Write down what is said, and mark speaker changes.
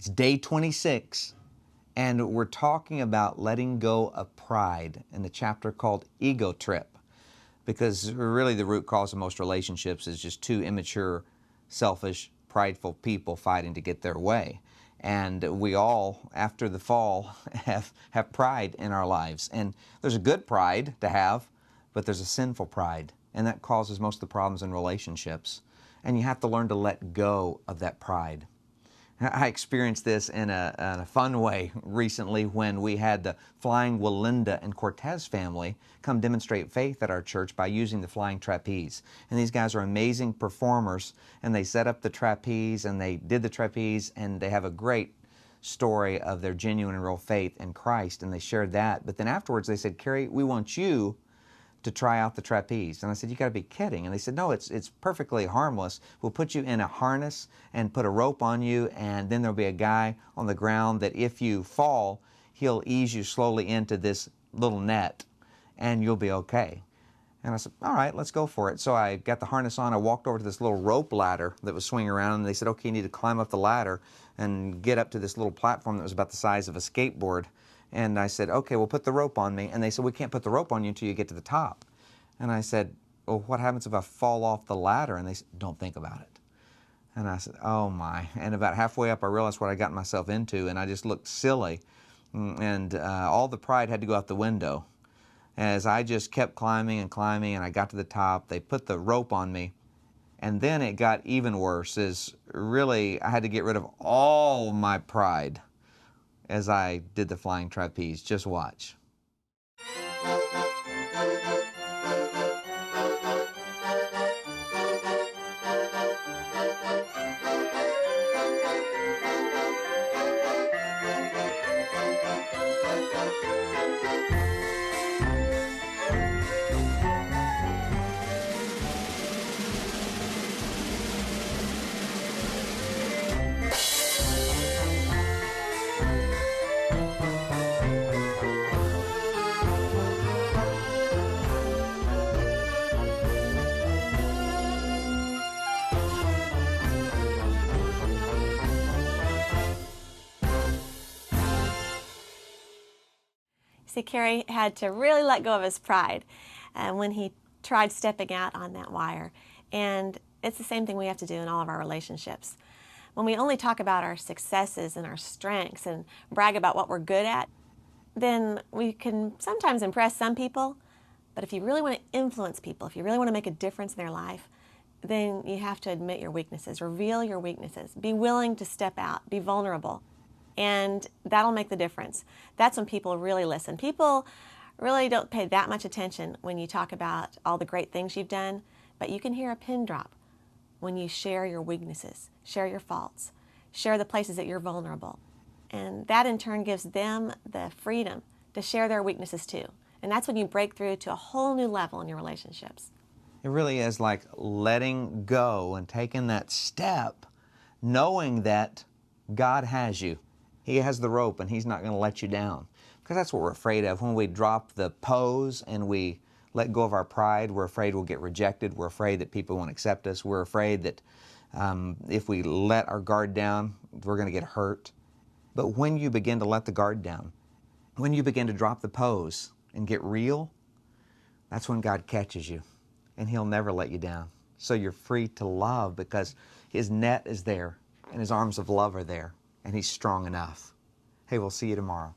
Speaker 1: It's day 26, and we're talking about letting go of pride in the chapter called Ego Trip, because really the root cause of most relationships is just two immature, selfish, prideful people fighting to get their way. And we all, after the fall, have pride in our lives. And there's a good pride to have, but there's a sinful pride, and that causes most of the problems in relationships. And you have to learn to let go of that pride. I experienced this in a fun way recently when we had the Flying Walinda and Cortez family come demonstrate faith at our church by using the flying trapeze. And these guys are amazing performers, and they set up the trapeze and they did the trapeze, and they have a great story of their genuine and real faith in Christ, and they shared that. But then afterwards they said, "Carrie, we want you to try out the trapeze." And I said, "You got to be kidding." And they said, "No, it's perfectly harmless. We'll put you in a harness and put a rope on you, and then there'll be a guy on the ground that if you fall, he'll ease you slowly into this little net, and you'll be okay." And I said, "All right, let's go for it." So I got the harness on. I walked over to this little rope ladder that was swinging around, and they said, "Okay, you need to climb up the ladder and get up to this little platform that was about the size of a skateboard." And I said, "Okay, we'll put the rope on me." And they said, "We can't put the rope on you until you get to the top." And I said, "Well, what happens if I fall off the ladder?" And they said, "Don't think about it." And I said, "Oh my." And about halfway up, I realized what I got myself into, and I just looked silly. And all the pride had to go out the window. As I just kept climbing and climbing, and I got to the top, they put the rope on me. And then it got even worse, as really I had to get rid of all my pride as I did the flying trapeze. Just watch.
Speaker 2: See, Carrie had to really let go of his pride when he tried stepping out on that wire. And it's the same thing we have to do in all of our relationships. When we only talk about our successes and our strengths and brag about what we're good at, then we can sometimes impress some people. But if you really want to influence people, if you really want to make a difference in their life, then you have to admit your weaknesses, reveal your weaknesses, be willing to step out, be vulnerable. And that'll make the difference. That's when people really listen. People really don't pay that much attention when you talk about all the great things you've done, but you can hear a pin drop when you share your weaknesses, share your faults, share the places that you're vulnerable. And that in turn gives them the freedom to share their weaknesses too. And that's when you break through to a whole new level in your relationships.
Speaker 1: It really is like letting go and taking that step, knowing that God has you. He has the rope, and He's not going to let you down. Because that's what we're afraid of. When we drop the pose and we let go of our pride, we're afraid we'll get rejected. We're afraid that people won't accept us. We're afraid that if we let our guard down, we're going to get hurt. But when you begin to let the guard down, when you begin to drop the pose and get real, that's when God catches you, and He'll never let you down. So you're free to love because His net is there, and His arms of love are there, and He's strong enough. Hey, we'll see you tomorrow.